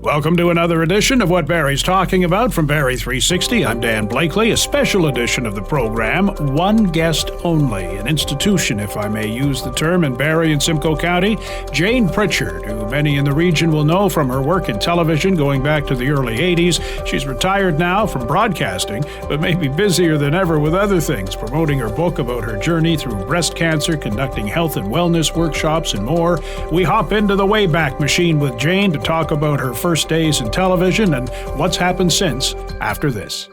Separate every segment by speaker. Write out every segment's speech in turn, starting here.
Speaker 1: Welcome to another edition of What Barrie's Talking About from Barrie 360. I'm Dan Blakeley, a special edition of the program, One Guest Only, an institution, if I may use the term, in Barrie and Simcoe County. Jayne Pritchard, who many in the region will know from her work in television going back to the early 80s. She's retired now from broadcasting, but may be busier than ever with other things, promoting her book about her journey through breast cancer, conducting health and wellness workshops, and more. We hop into the Wayback Machine with Jayne to talk about her first days in television and what's happened since after this.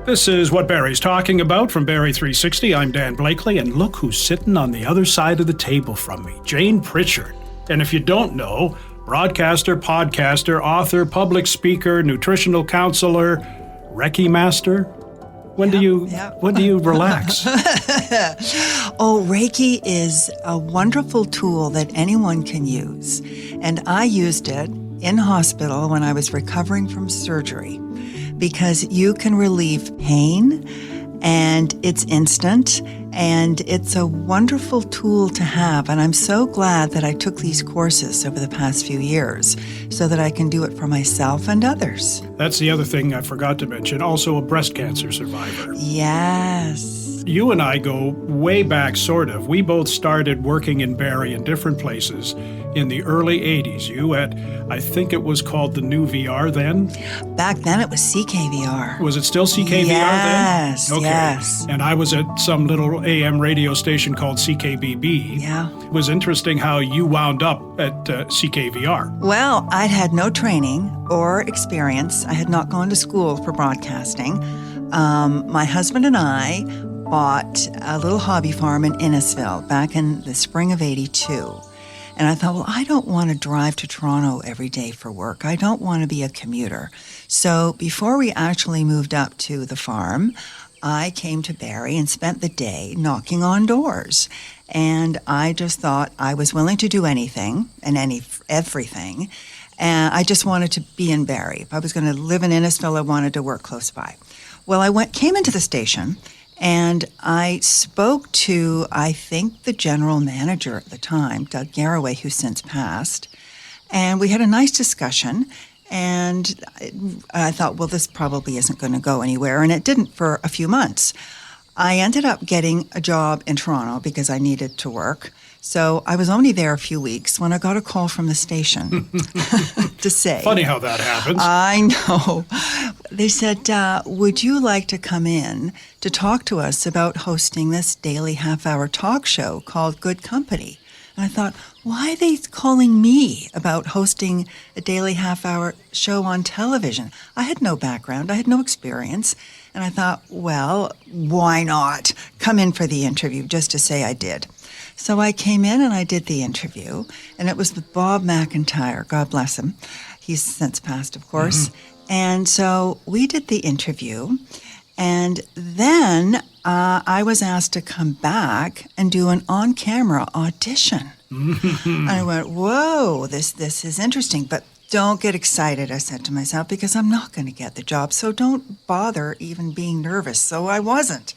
Speaker 1: This is What Barrie's Talking About from Barrie 360. I'm Dan Blakeley, and look who's sitting on the other side of the table from me, Jayne Pritchard. And if you don't know, broadcaster, podcaster, author, public speaker, nutritional counselor, Reiki master. When do you relax?
Speaker 2: Oh, Reiki is a wonderful tool that anyone can use. And I used it in hospital when I was recovering from surgery because you can relieve pain and it's instant and it's a wonderful tool to have. And I'm so glad that I took these courses over the past few years so that I can do it for myself and others.
Speaker 1: That's the other thing I forgot to mention, also a breast cancer survivor.
Speaker 2: Yes.
Speaker 1: You and I go way back, sort of. We both started working in Barrie in different places in the early 80s. You had, I think it was called the New VR then?
Speaker 2: Back then it was CKVR.
Speaker 1: Was it still CKVR then?
Speaker 2: Yes,
Speaker 1: okay.
Speaker 2: Yes.
Speaker 1: And I was at some little AM radio station called CKBB.
Speaker 2: Yeah.
Speaker 1: It was interesting how you wound up at CKVR.
Speaker 2: Well, I'd had no training or experience. I had not gone to school for broadcasting. My husband and I bought a little hobby farm in Innisfil back in the spring of '82. And I thought, well, I don't want to drive to Toronto every day for work. I don't want to be a commuter. So before we actually moved up to the farm, I came to Barrie and spent the day knocking on doors. And I just thought I was willing to do anything and everything. And I just wanted to be in Barrie. If I was going to live in Innisfil, I wanted to work close by. Well, I came into the station and I spoke to, I think, the general manager at the time, Doug Garraway, who's since passed. And we had a nice discussion. And I thought, well, this probably isn't going to go anywhere. And it didn't for a few months. I ended up getting a job in Toronto because I needed to work. So I was only there a few weeks when I got a call from the station to say.
Speaker 1: Funny how that happens.
Speaker 2: I know. They said, would you like to come in to talk to us about hosting this daily half-hour talk show called Good Company? And I thought, why are they calling me about hosting a daily half-hour show on television? I had no background. I had no experience. And I thought, well, why not come in for the interview just to say I did? So I came in and I did the interview, and it was with Bob McIntyre, God bless him. He's since passed, of course. Mm-hmm. And so we did the interview, and then I was asked to come back and do an on-camera audition. And I went, whoa, this is interesting, but don't get excited, I said to myself, because I'm not going to get the job, so don't bother even being nervous. So I wasn't.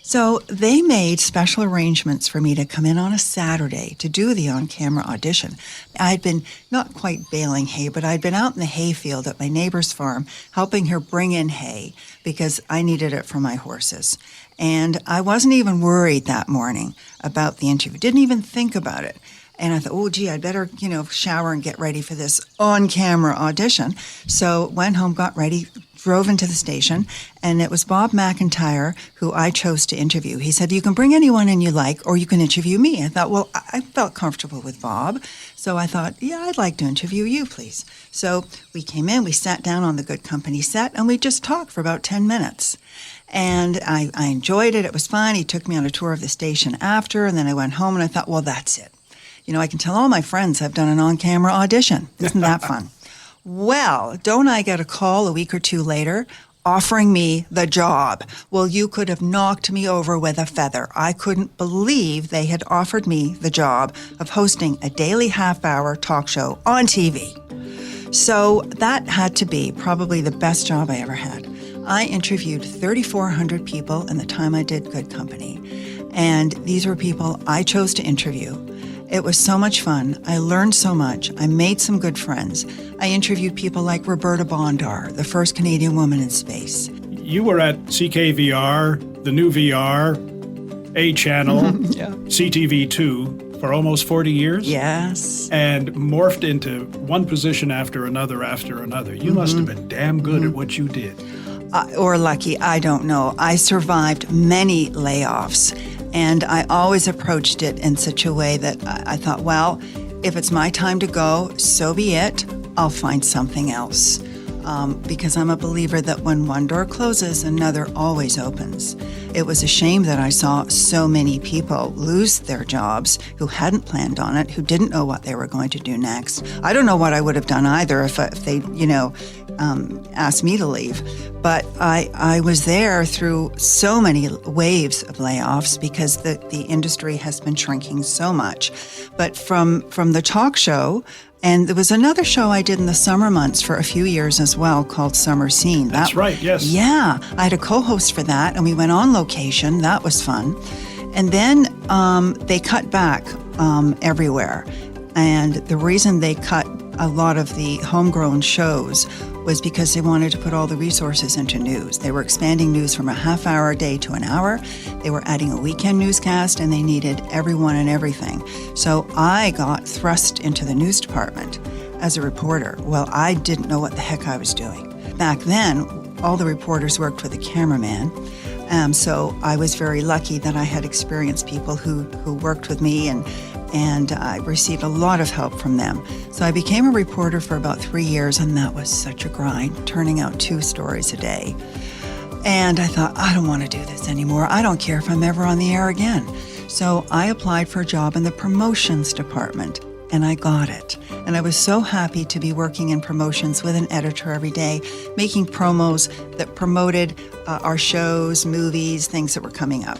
Speaker 2: So they made special arrangements for me to come in on a Saturday to do the on-camera audition. I'd been not quite baling hay, but I'd been out in the hayfield at my neighbor's farm helping her bring in hay because I needed it for my horses. And I wasn't even worried that morning about the interview, didn't even think about it. And I thought, oh, gee, I'd better, shower and get ready for this on-camera audition. So went home, got ready, drove into the station, and it was Bob McIntyre who I chose to interview. He said, you can bring anyone in you like, or you can interview me. I thought, well, I felt comfortable with Bob. So I thought, yeah, I'd like to interview you, please. So we came in, we sat down on the Good Company set, and we just talked for about 10 minutes. And I enjoyed it. It was fun. He took me on a tour of the station after, and then I went home, and I thought, well, that's it. I can tell all my friends I've done an on-camera audition. Isn't that fun? Well, don't I get a call a week or two later offering me the job? Well, you could have knocked me over with a feather. I couldn't believe they had offered me the job of hosting a daily half-hour talk show on TV. So that had to be probably the best job I ever had. I interviewed 3,400 people in the time I did Good Company. And these were people I chose to interview. It was so much fun. I learned so much. I made some good friends. I interviewed people like Roberta Bondar, the first Canadian woman in space.
Speaker 1: You were at CKVR, the new VR, A Channel, CTV2 for almost 40 years?
Speaker 2: Yes.
Speaker 1: And morphed into one position after another. You must have been damn good at what you did.
Speaker 2: Or lucky, I don't know. I survived many layoffs, and I always approached it in such a way that I thought, well, if it's my time to go, so be it. I'll find something else. Because I'm a believer that when one door closes, another always opens. It was a shame that I saw so many people lose their jobs who hadn't planned on it, who didn't know what they were going to do next. I don't know what I would have done either if they, asked me to leave. But I was there through so many waves of layoffs because the industry has been shrinking so much. But from the talk show, and there was another show I did in the summer months for a few years as well called Summer Scene.
Speaker 1: That's right, yes.
Speaker 2: Yeah, I had a co-host for that, and we went on location. That was fun. And then they cut back everywhere. And the reason they cut a lot of the homegrown shows was because they wanted to put all the resources into news. They were expanding news from a half hour a day to an hour. They were adding a weekend newscast, and they needed everyone and everything. So I got thrust into the news department as a reporter. Well, I didn't know what the heck I was doing. Back then, all the reporters worked with a cameraman. So I was very lucky that I had experienced people who worked with me, and I received a lot of help from them. So I became a reporter for about 3 years, and that was such a grind, turning out 2 stories a day. And I thought, I don't want to do this anymore. I don't care if I'm ever on the air again. So I applied for a job in the promotions department, and I got it. And I was so happy to be working in promotions with an editor every day, making promos that promoted our shows, movies, things that were coming up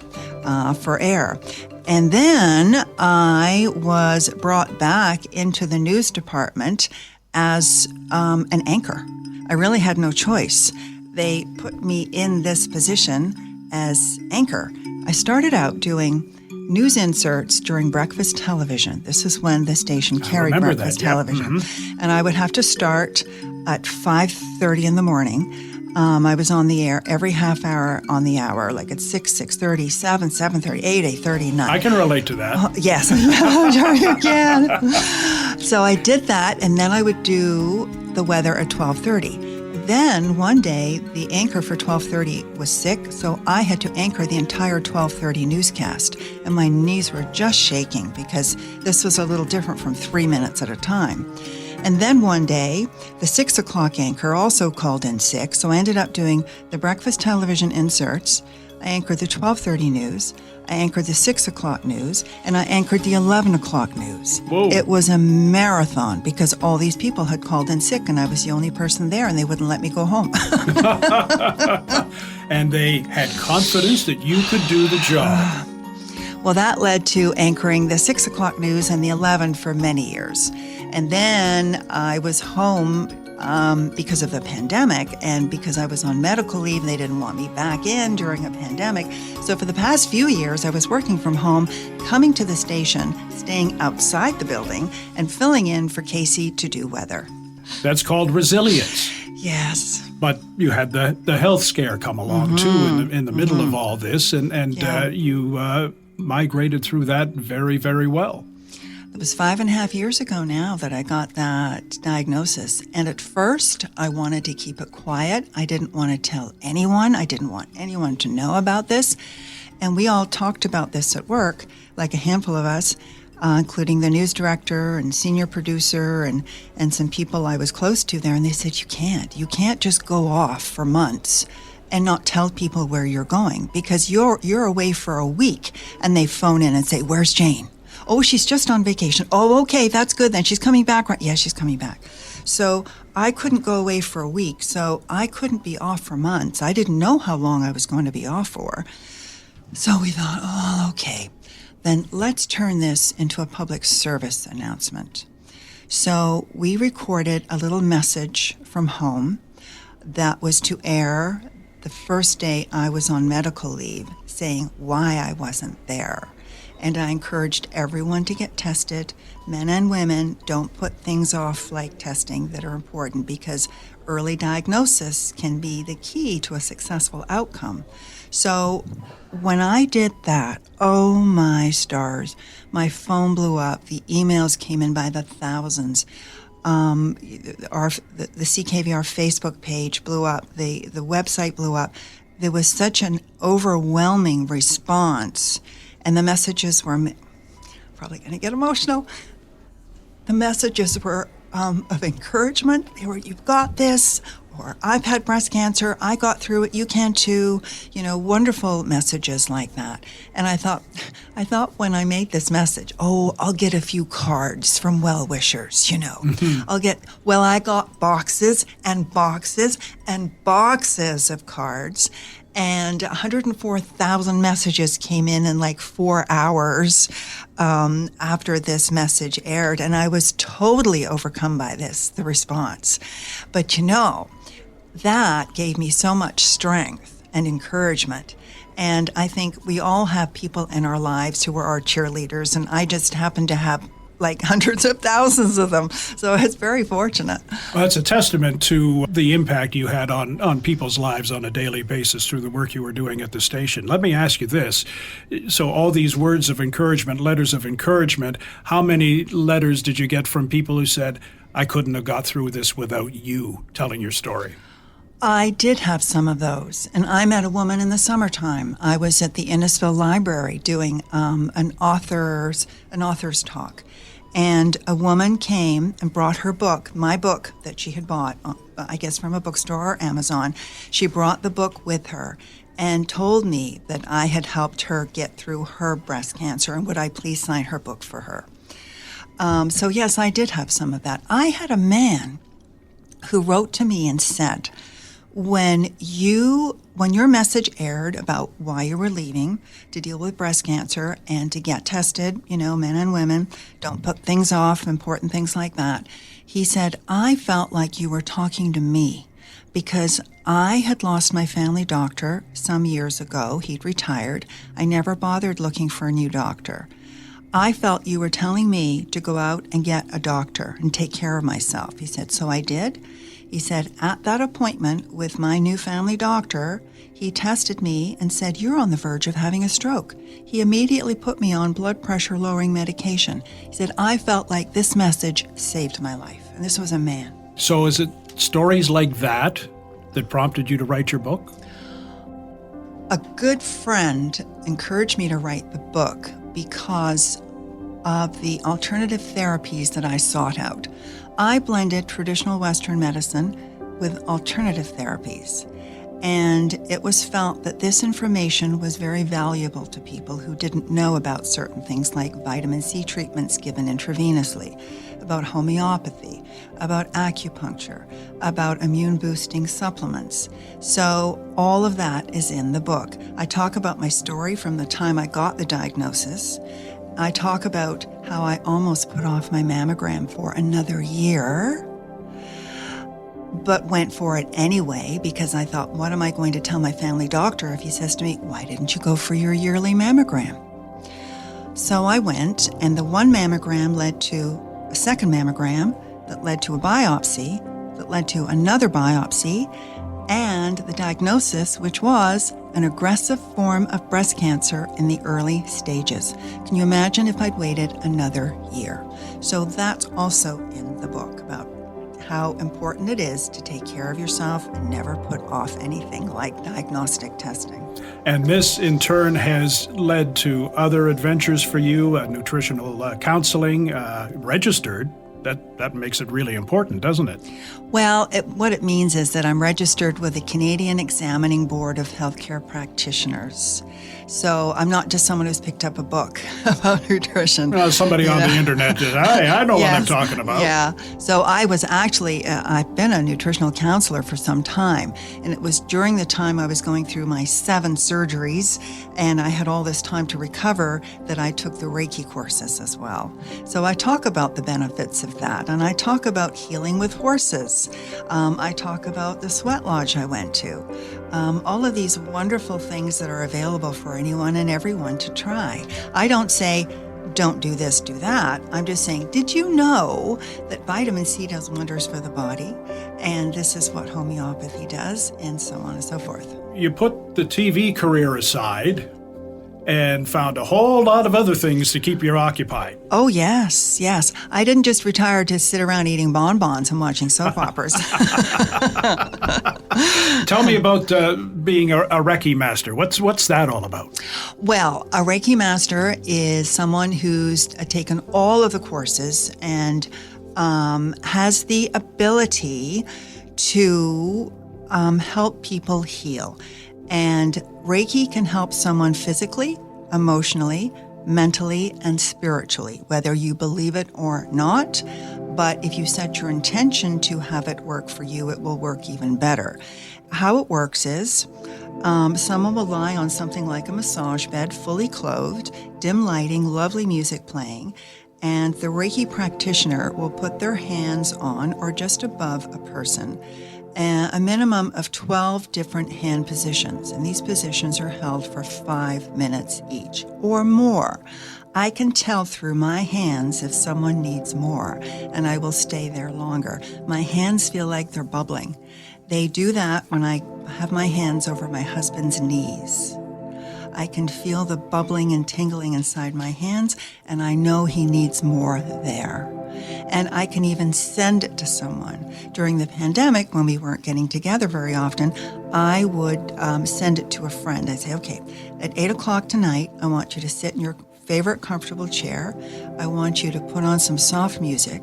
Speaker 2: for air. And then I was brought back into the news department as an anchor. I really had no choice. They put me in this position as anchor. I started out doing news inserts during breakfast television. This is when the station carried breakfast television. Mm-hmm. And I would have to start at 5:30 in the morning. I was on the air every half hour on the hour, like at 6, 6:30, 7, 7:30, 8, 8:30, 9.
Speaker 1: I can relate to that.
Speaker 2: Yes, you can. So I did that, and then I would do the weather at 12:30. Then one day, the anchor for 12:30 was sick, so I had to anchor the entire 12:30 newscast, and my knees were just shaking because this was a little different from 3 minutes at a time. And then one day, the 6 o'clock anchor also called in sick, so I ended up doing the breakfast television inserts. I anchored the 12:30 news, I anchored the 6 o'clock news, and I anchored the 11 o'clock news.
Speaker 1: Whoa.
Speaker 2: It was a marathon because all these people had called in sick, and I was the only person there, and they wouldn't let me go home.
Speaker 1: And they had confidence that you could do the job.
Speaker 2: Well, that led to anchoring the 6 o'clock news and the 11 for many years. And then I was home because of the pandemic, and because I was on medical leave, they didn't want me back in during a pandemic. So for the past few years, I was working from home, coming to the station, staying outside the building, and filling in for Casey to do weather.
Speaker 1: That's called resilience.
Speaker 2: Yes.
Speaker 1: But you had the health scare come along, too, in the middle of all this, and you migrated through that very, very well.
Speaker 2: It was 5.5 years ago now that I got that diagnosis. And at first, I wanted to keep it quiet. I didn't want to tell anyone. I didn't want anyone to know about this. And we all talked about this at work, like a handful of us, including the news director and senior producer and some people I was close to there. And they said, you can't just go off for months and not tell people where you're going, because you're away for a week. And they phone in and say, "Where's Jayne?" "Oh, she's just on vacation." "Oh, okay, that's good then. She's coming back, right?" "Yeah, she's coming back." So I couldn't go away for a week, so I couldn't be off for months. I didn't know how long I was going to be off for. So we thought, oh, okay, then let's turn this into a public service announcement. So we recorded a little message from home that was to air the first day I was on medical leave saying why I wasn't there. And I encouraged everyone to get tested, men and women. Don't put things off like testing that are important, because early diagnosis can be the key to a successful outcome. So when I did that, oh my stars, my phone blew up. The emails came in by the thousands. The CKVR Facebook page blew up. The website blew up. There was such an overwhelming response. And the messages were, probably going to get emotional, the messages were of encouragement. They were, you've got this, or I've had breast cancer, I got through it, you can too, wonderful messages like that. And I thought when I made this message, I'll get a few cards from well-wishers,
Speaker 1: Mm-hmm.
Speaker 2: I got boxes and boxes and boxes of cards. And 104,000 messages came in like 4 hours after this message aired. And I was totally overcome by the response. But that gave me so much strength and encouragement. And I think we all have people in our lives who are our cheerleaders. And I just happen to have like hundreds of thousands of them. So it's very fortunate.
Speaker 1: Well, that's a testament to the impact you had on people's lives on a daily basis through the work you were doing at the station. Let me ask you this. So all these words of encouragement, letters of encouragement, how many letters did you get from people who said, I couldn't have got through this without you telling your story?
Speaker 2: I did have some of those, and I met a woman in the summertime. I was at the Innisfil Library doing an author's talk, and a woman came and brought her book, my book that she had bought, I guess from a bookstore or Amazon. She brought the book with her and told me that I had helped her get through her breast cancer, and would I please sign her book for her. So yes, I did have some of that. I had a man who wrote to me and said, when your message aired about why you were leaving to deal with breast cancer and to get tested, men and women, don't put things off, important things like that. He said, I felt like you were talking to me because I had lost my family doctor some years ago. He'd retired. I never bothered looking for a new doctor. I felt you were telling me to go out and get a doctor and take care of myself. He said, so I did. He said, at that appointment with my new family doctor, he tested me and said, you're on the verge of having a stroke. He immediately put me on blood pressure lowering medication. He said, I felt like this message saved my life. And this was a man.
Speaker 1: So is it stories like that prompted you to write your book?
Speaker 2: A good friend encouraged me to write the book because of the alternative therapies that I sought out. I blended traditional Western medicine with alternative therapies, and it was felt that this information was very valuable to people who didn't know about certain things like vitamin C treatments given intravenously, about homeopathy, about acupuncture, about immune-boosting supplements. So all of that is in the book. I talk about my story from the time I got the diagnosis. I talk about how I almost put off my mammogram for another year, but went for it anyway because I thought, what am I going to tell my family doctor if he says to me, why didn't you go for your yearly mammogram? So I went, and the one mammogram led to a second mammogram that led to a biopsy, that led to another biopsy, and the diagnosis, which was an aggressive form of breast cancer in the early stages. Can you imagine if I'd waited another year? So that's also in the book about how important it is to take care of yourself and never put off anything like diagnostic testing.
Speaker 1: And this, in turn, has led to other adventures for you, nutritional counseling, registered. That makes it really important, doesn't it?
Speaker 2: Well, what it means is that I'm registered with the Canadian Examining Board of Healthcare Practitioners. So I'm not just someone who's picked up a book about nutrition.
Speaker 1: Somebody on the internet says, hey, I know what I'm talking about.
Speaker 2: Yeah. So I was actually, I've been a nutritional counselor for some time. And it was during the time I was going through my 7 surgeries and I had all this time to recover that I took the Reiki courses as well. So I talk about the benefits of of that. And I talk about healing with horses. I talk about the sweat lodge I went to. All of these wonderful things that are available for anyone and everyone to try. I don't say, don't do this, do that. I'm just saying, did you know that vitamin C does wonders for the body? And this is what homeopathy does, and so on and so forth.
Speaker 1: You put the TV career aside and found a whole lot of other things to keep you occupied.
Speaker 2: Oh, yes. I didn't just retire to sit around eating bonbons and watching soap operas.
Speaker 1: Tell me about being a Reiki master. What's that all about?
Speaker 2: Well, a Reiki master is someone who's taken all of the courses and has the ability to help people heal. And Reiki can help someone physically, emotionally, mentally, and spiritually, whether you believe it or not. But if you set your intention to have it work for you, it will work even better. How it works is someone will lie on something like a massage bed, fully clothed, dim lighting, lovely music playing, and the Reiki practitioner will put their hands on or just above a person, a minimum of 12 different hand positions, and these positions are held for 5 minutes each or more. I can tell through my hands if someone needs more, and I will stay there longer. My hands feel like they're bubbling. They do that when I have my hands over my husband's knees. I can feel the bubbling and tingling inside my hands, and I know he needs more there. And I can even send it to someone. During the pandemic, when we weren't getting together very often, I would send it to a friend. I'd say, okay, at 8 o'clock tonight, I want you to sit in your favorite comfortable chair. I want you to put on some soft music.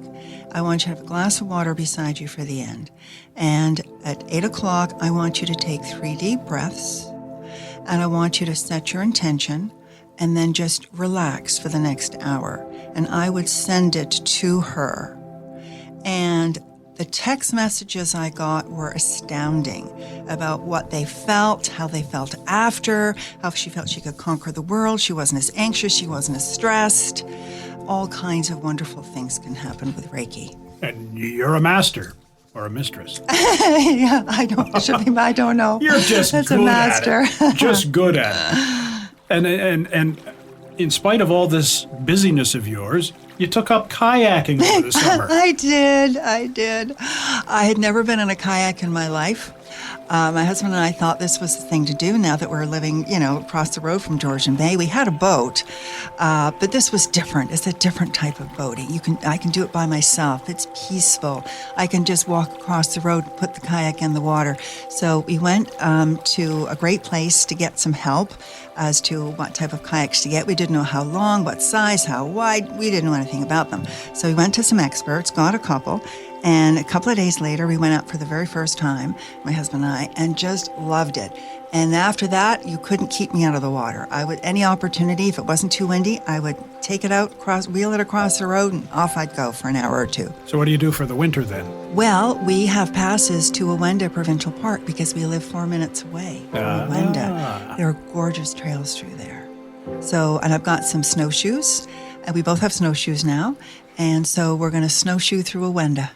Speaker 2: I want you to have a glass of water beside you for the end. And at 8 o'clock, I want you to take 3 deep breaths. And I want you to set your intention and then just relax for the next hour. And I would send it to her. And the text messages I got were astounding about what they felt, how they felt after, how she felt she could conquer the world. She wasn't as anxious. She wasn't as stressed. All kinds of wonderful things can happen with Reiki.
Speaker 1: And you're a master. Or a mistress.
Speaker 2: Yeah, I don't know.
Speaker 1: You're just
Speaker 2: That's
Speaker 1: good
Speaker 2: a master.
Speaker 1: at it. Just good at it. And in spite of all this busyness of yours, you took up kayaking over the summer.
Speaker 2: I did. I had never been in a kayak in my life. My husband and I thought this was the thing to do now that we're living, across the road from Georgian Bay. We had a boat, but this was different. It's a different type of boating. I can do it by myself. It's peaceful. I can just walk across the road, put the kayak in the water. So we went to a great place to get some help as to what type of kayaks to get. We didn't know how long, what size, how wide. We didn't know anything about them. So we went to some experts, got a couple. And a couple of days later, we went out for the very first time, my husband and I, and just loved it. And after that, you couldn't keep me out of the water. Any opportunity, if it wasn't too windy, I would take it out, wheel it across the road, and off I'd go for an hour or two.
Speaker 1: So what do you do for the winter then?
Speaker 2: Well, we have passes to Owenda Provincial Park because we live 4 minutes away from Owenda. There are gorgeous trails through there. So, and I've got some snowshoes, and we both have snowshoes now, and so we're going to snowshoe through Owenda.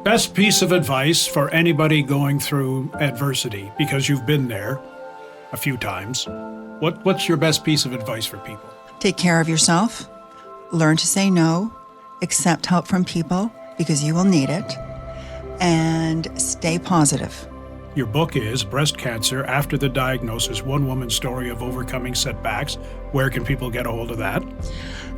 Speaker 1: Best piece of advice for anybody going through adversity, because you've been there a few times. What's your best piece of advice for people?
Speaker 2: Take care of yourself. Learn to say no. Accept help from people because you will need it. And stay positive.
Speaker 1: Your book is Breast Cancer After the Diagnosis, One Woman's Story of Overcoming Setbacks. Where can people get a hold of that?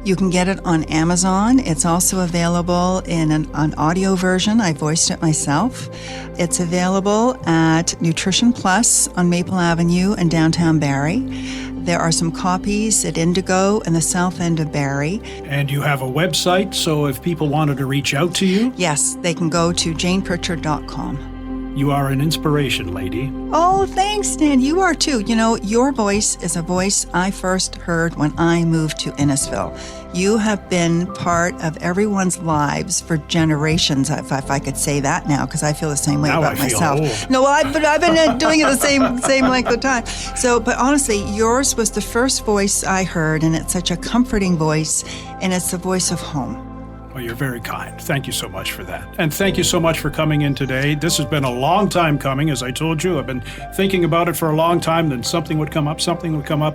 Speaker 2: You can get it on Amazon. It's also available in an audio version. I voiced it myself. It's available at Nutrition Plus on Maple Avenue in downtown Barrie. There are some copies at Indigo in the south end of Barrie.
Speaker 1: And you have a website, so if people wanted to reach out to you?
Speaker 2: Yes, they can go to JaynePritchard.com.
Speaker 1: You are an inspiration, lady.
Speaker 2: Oh, thanks, Dan. You are too. Your voice is a voice I first heard when I moved to Innisfil. You have been part of everyone's lives for generations, if I could say that now, because I feel the same way
Speaker 1: now
Speaker 2: about
Speaker 1: I feel
Speaker 2: myself.
Speaker 1: old.
Speaker 2: No, but I've been doing it the same length of time. So, but honestly, yours was the first voice I heard, and it's such a comforting voice, and it's the voice of home.
Speaker 1: Well, you're very kind. Thank you so much for that. And thank you so much for coming in today. This has been a long time coming. As I told you, I've been thinking about it for a long time. Then something would come up,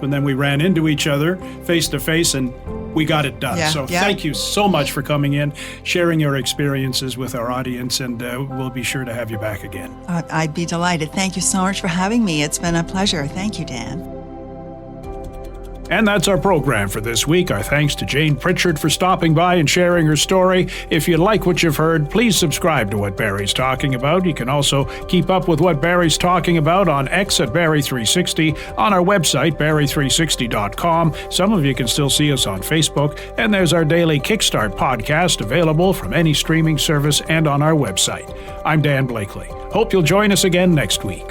Speaker 1: and then we ran into each other face to face, and we got it done. Thank you so much for coming in, sharing your experiences with our audience, and we'll be sure to have you back again.
Speaker 2: I'd be delighted. Thank you so much for having me. It's been a pleasure. Thank you, Dan.
Speaker 1: And that's our program for this week. Our thanks to Jayne Pritchard for stopping by and sharing her story. If you like what you've heard, please subscribe to What Barrie's Talking About. You can also keep up with What Barrie's Talking About on X at Barrie360, on our website, Barrie360.com. Some of you can still see us on Facebook. And there's our daily Kickstart podcast available from any streaming service and on our website. I'm Dan Blakeley. Hope you'll join us again next week.